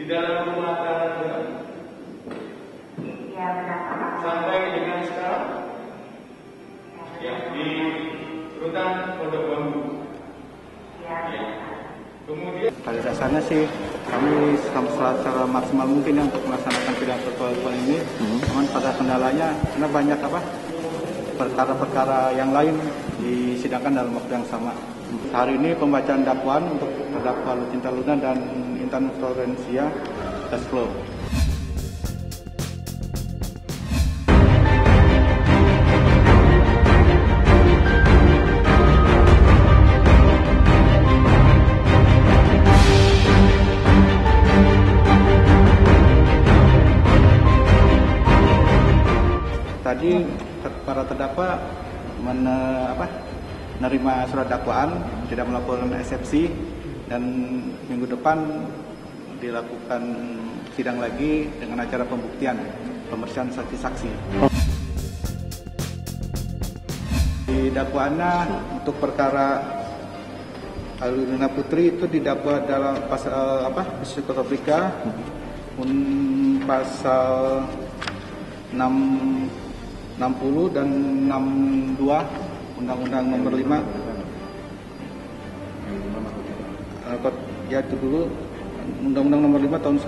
di dalam rumah tangga sampai dengan sekarang ya di rutan Pondok Bambu ya. Kemudian pada dasarnya sih kami secara maksimal mungkin ya untuk melaksanakan sidang virtual ini. Cuman pada kendalanya karena banyak perkara-perkara yang lain disidangkan dalam waktu yang sama. Hari ini pembacaan dakwaan untuk terdakwa Lucinta Luna dan Intan Florencia Cashflow. Tadi para terdakwa menerima surat dakwaan, tidak melakukan eksepsi, dan minggu depan dilakukan sidang lagi dengan acara pembuktian, pemeriksaan saksi-saksi. Di dakwaannya untuk perkara Alina Putri itu didakwa dalam pasal psikotropika, pasal 60 dan 62 Undang-Undang Nomor 5 ya itu dulu Undang-Undang Nomor 5 tahun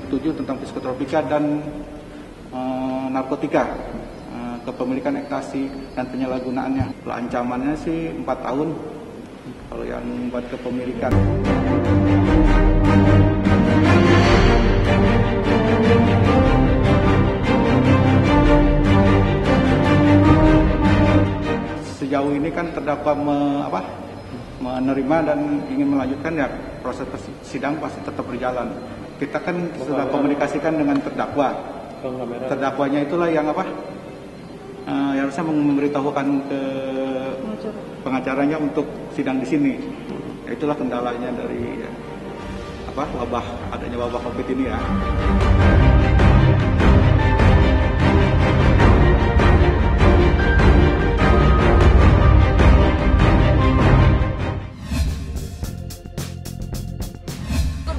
97 tentang psikotropika dan narkotika, kepemilikan ekstasi dan penyalahgunaannya. Kalau ancamannya sih 4 tahun kalau yang buat kepemilikan. Sejauh ini kan terdakwa menerima dan ingin melanjutkan, ya proses sidang pasti tetap berjalan. Kita kan sudah komunikasikan dengan terdakwa. Terdakwanya itulah yang yang harusnya memberitahukan ke pengacaranya untuk sidang di sini. Itulah kendalanya dari adanya wabah COVID ini ya.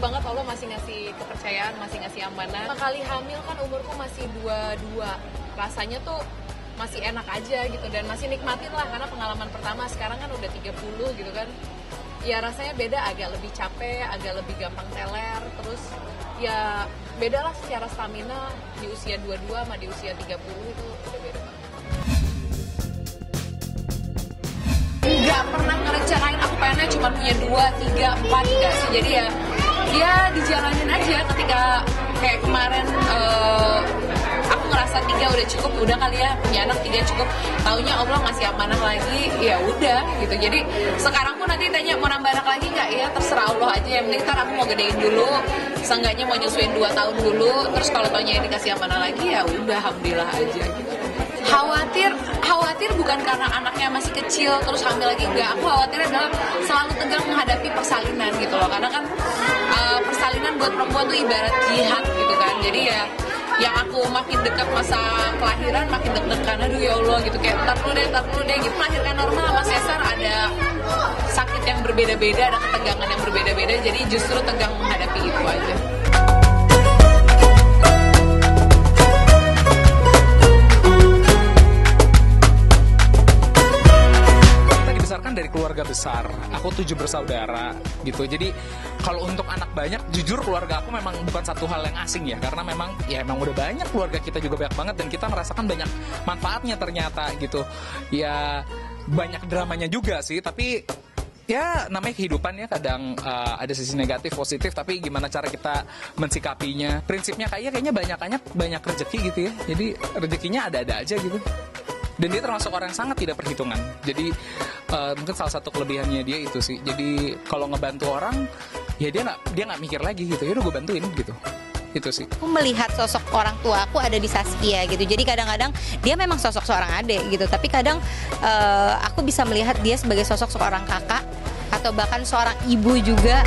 Banget Allah masih ngasih kepercayaan, masih ngasih amanah. Pertama kali hamil kan umurku masih 22, rasanya tuh masih enak aja gitu dan masih nikmatin lah karena pengalaman pertama. Sekarang kan udah 30 gitu kan, ya rasanya beda, agak lebih capek, agak lebih gampang teler, terus ya beda lah secara stamina di usia 22 sama di usia 30 itu udah beda banget. Nggak pernah ngerencanain aku pengennya cuma punya 2, 3, 4 enggak sih, jadi ya dijalanin aja. Ketika kayak kemarin aku ngerasa 3 udah cukup, udah kali ya punya anak 3 cukup, taunya Allah ngasih amanah lagi, ya udah gitu. Jadi sekarang pun nanti tanya mau nambah anak lagi nggak, ya terserah Allah aja, yang penting ntar aku mau gedein dulu, seenggaknya mau nyusuin 2 tahun dulu, terus kalau taunya ini dikasih amanah lagi ya udah alhamdulillah aja gitu. Khawatir bukan karena anaknya masih kecil terus hamil lagi, enggak. Aku khawatir adalah selalu tegang menghadapi persalinan gitu loh, karena kan persalinan buat perempuan tuh ibarat jihad gitu kan. Jadi ya yang aku makin dekat masa kelahiran makin deg-degan, aduh ya Allah gitu, kayak tar dulu deh gitu. Melahirkan normal sama sesar ada sakit yang berbeda-beda, ada ketegangan yang berbeda-beda, jadi justru tegang menghadapi itu aja. Dari keluarga besar, aku 7 bersaudara gitu. Jadi kalau untuk anak banyak, jujur keluarga aku memang bukan satu hal yang asing ya, karena memang udah banyak, keluarga kita juga banyak banget dan kita merasakan banyak manfaatnya ternyata gitu. Ya banyak dramanya juga sih, tapi ya namanya kehidupan ya, kadang ada sisi negatif, positif, tapi gimana cara kita mensikapinya. Prinsipnya kayaknya banyak rezeki gitu ya. Jadi rezekinya ada-ada aja gitu. Dan dia termasuk orang yang sangat tidak perhitungan. Jadi mungkin salah satu kelebihannya dia itu sih. Jadi kalau ngebantu orang, ya dia nggak mikir lagi gitu. Ya udah gue bantuin gitu. Itu sih. Aku melihat sosok orang tua aku ada di Saskia gitu. Jadi kadang-kadang dia memang sosok seorang adik gitu. Tapi kadang aku bisa melihat dia sebagai sosok seorang kakak atau bahkan seorang ibu juga.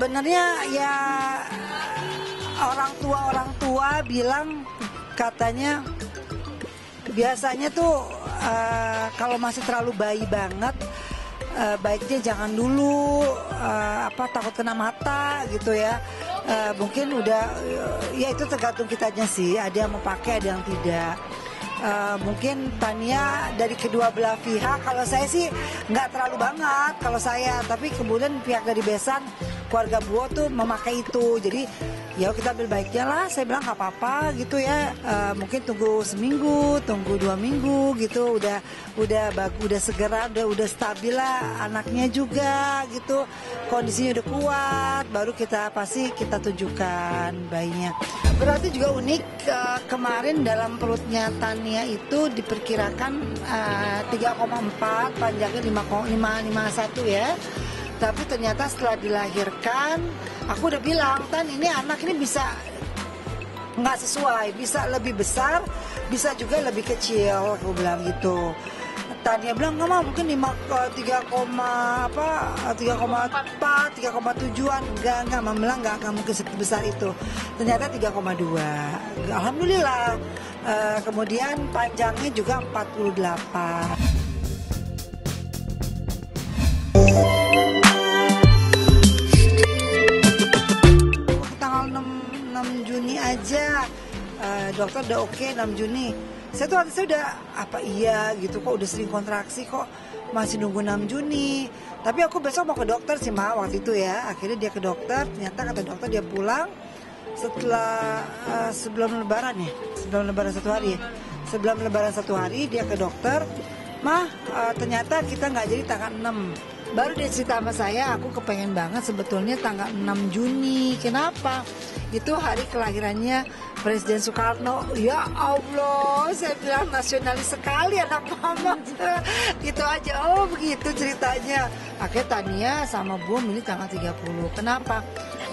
Sebenarnya ya orang tua bilang katanya biasanya tuh kalau masih terlalu bayi banget baiknya jangan dulu takut kena mata gitu ya. Mungkin udah ya itu tergantung kitanya sih, ada yang mau pakai ada yang tidak. Mungkin Tania dari kedua belah pihak, kalau saya sih nggak terlalu banget kalau saya, tapi kemudian pihak dari Besan keluarga Buo tuh memakai itu, jadi ya kita ambil baiknya lah. Saya bilang nggak apa-apa gitu ya, mungkin tunggu seminggu, tunggu 2 minggu gitu, udah segera, udah stabil lah anaknya juga gitu, kondisinya udah kuat, baru kita tunjukkan bayinya. Berarti juga unik, kemarin dalam perutnya Tania itu diperkirakan 3,4, panjangnya 5,51 ya. Tapi ternyata setelah dilahirkan, aku udah bilang, Tan ini anak ini bisa nggak sesuai, bisa lebih besar, bisa juga lebih kecil, aku bilang gitu. Tania bilang nggak mau, mungkin 3,4, 3,7an, enggak, Mama bilang nggak mungkin sebesar itu. Ternyata 3,2. Alhamdulillah. Kemudian panjangnya juga 48. Tanggal 6 Juni aja, dokter udah oke 6 Juni. Saya tuh hati saya udah gitu, kok udah sering kontraksi kok masih nunggu 6 Juni. Tapi aku besok mau ke dokter sih Ma waktu itu ya. Akhirnya dia ke dokter, ternyata kata dokter dia pulang setelah sebelum lebaran ya. Sebelum lebaran 1 hari ya. Sebelum lebaran 1 hari dia ke dokter. Ternyata kita nggak jadi tanggal 6. Baru dia cerita sama saya, aku kepengen banget sebetulnya tanggal 6 Juni. Kenapa? Itu hari kelahirannya Presiden Soekarno. Ya Allah, saya bilang nasionalis sekali anak mama. Gitu aja, oh begitu ceritanya. Akhirnya Tania sama Bu milih tanggal 30. Kenapa?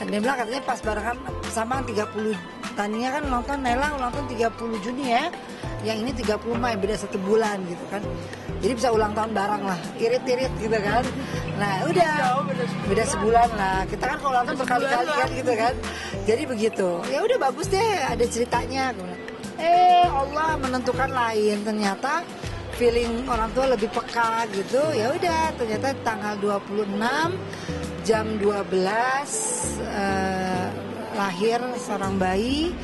Dia bilang katanya pas barengan sama 30. Tania kan nonton, Nela ulang tahun 30 Juni ya. Yang ini 30 Mei, beda 1 bulan gitu kan. Jadi bisa ulang tahun bareng lah, irit-irit gitu kan. Nah udah, beda sebulan lah. Kita kan kalau ulang tahun berkali-kali kan gitu kan. Jadi begitu. Ya udah bagus deh, ada ceritanya. Allah menentukan lain. Ternyata feeling orang tua lebih peka gitu. Ya udah, ternyata tanggal 26 jam 12 lahir seorang bayi,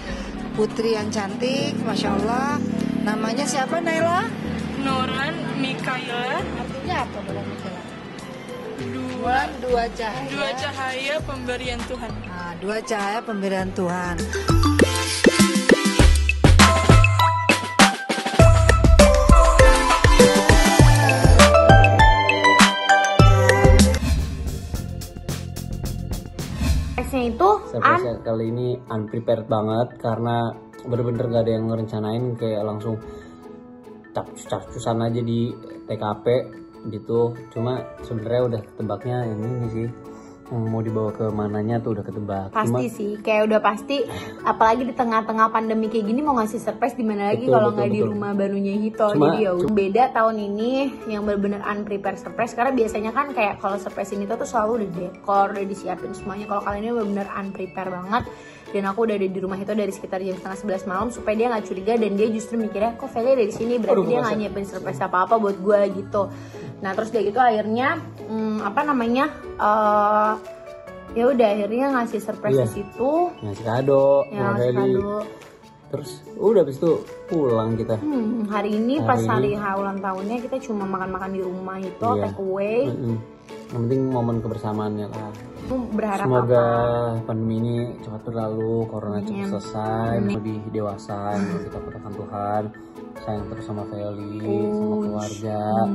putri yang cantik, Masya Allah. Namanya siapa Naila? Noran Mikaela. Artinya apa Noran Mikaela? Dua Dua cahaya pemberian Tuhan. Nah, 2 cahaya pemberian Tuhan. Surprise kali ini unprepared banget karena bener-bener gak ada yang ngerencanain, kayak langsung capcus-capcusan aja di TKP gitu. Cuma sebenarnya udah ketebaknya yang ini sih, yang mau dibawa ke mananya tuh udah ketebak. Pasti sih, kayak udah pasti. Apalagi di tengah-tengah pandemi kayak gini mau ngasih surprise di mana lagi kalau nggak di rumah barunya Hito. Jadi ya beda tahun ini yang benar-benar unprepared surprise, karena biasanya kan kayak kalau surprise ini tuh selalu udah dekor, udah disiapin semuanya. Kalau kali ini benar-benar unprepared banget. Dan aku udah ada di rumah itu dari sekitar jam 10:30 malam supaya dia nggak curiga, dan dia justru mikirnya kok Feli ada di sini, berarti dia nggak nyiapin surprise apa-apa buat gue gitu. Nah terus dia gitu akhirnya ya udah akhirnya ngasih surprise di situ, ngasih kado, ngasih kado. Terus udah habis itu pulang kita. Hari ini pas hari ulang tahunnya kita cuma makan-makan di rumah itu, take away. Yang penting momen kebersamaannya lah. Berharap semoga pandemi ini cepat berlalu, corona cepat selesai, lebih dewasa, kita percayakan Tuhan, sayang terus sama Feli, sama keluarga.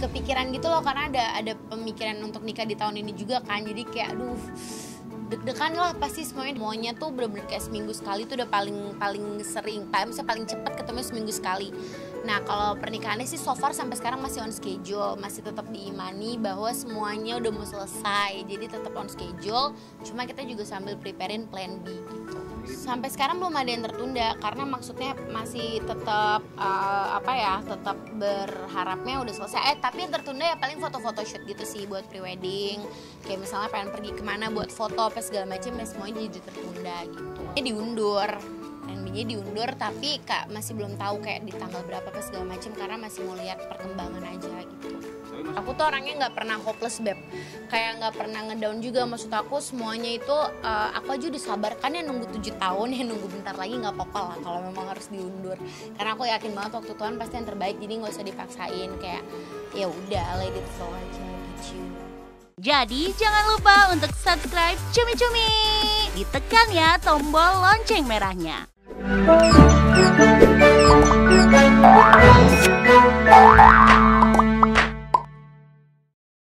Kepikiran gitu loh, karena ada pemikiran untuk nikah di tahun ini juga kan. Jadi kayak aduh deg-degan lah pasti semuanya. Maunya tuh bener-bener kayak seminggu sekali tuh udah paling sering, paling cepat ketemu seminggu sekali. Nah kalau pernikahannya sih so far sampai sekarang masih on schedule, masih tetap diimani bahwa semuanya udah mau selesai, jadi tetap on schedule. Cuma kita juga sambil preparein plan B gitu. Sampai sekarang belum ada yang tertunda karena maksudnya masih tetap tetap berharapnya udah selesai. Tapi yang tertunda ya paling foto-foto shoot gitu sih buat prewedding. Kayak misalnya pengen pergi kemana buat foto apa segala macam, ya semuanya jadi tertunda gitu. Diundur. NB-nya diundur tapi masih belum tahu kayak di tanggal berapa apa segala macam karena masih mau lihat perkembangan aja gitu. Aku tuh orangnya nggak pernah hopeless beb, kayak nggak pernah ngedown juga. Maksud aku semuanya itu aku aja disabarkan ya nunggu 7 tahun ya, nunggu bentar lagi nggak apa-apa lah kalau memang harus diundur. Karena aku yakin banget waktu Tuhan pasti yang terbaik, jadi nggak usah dipaksain, kayak ya udah let it flow aja gitu. Jadi jangan lupa untuk subscribe Cumi Cumi, ditekan ya tombol lonceng merahnya.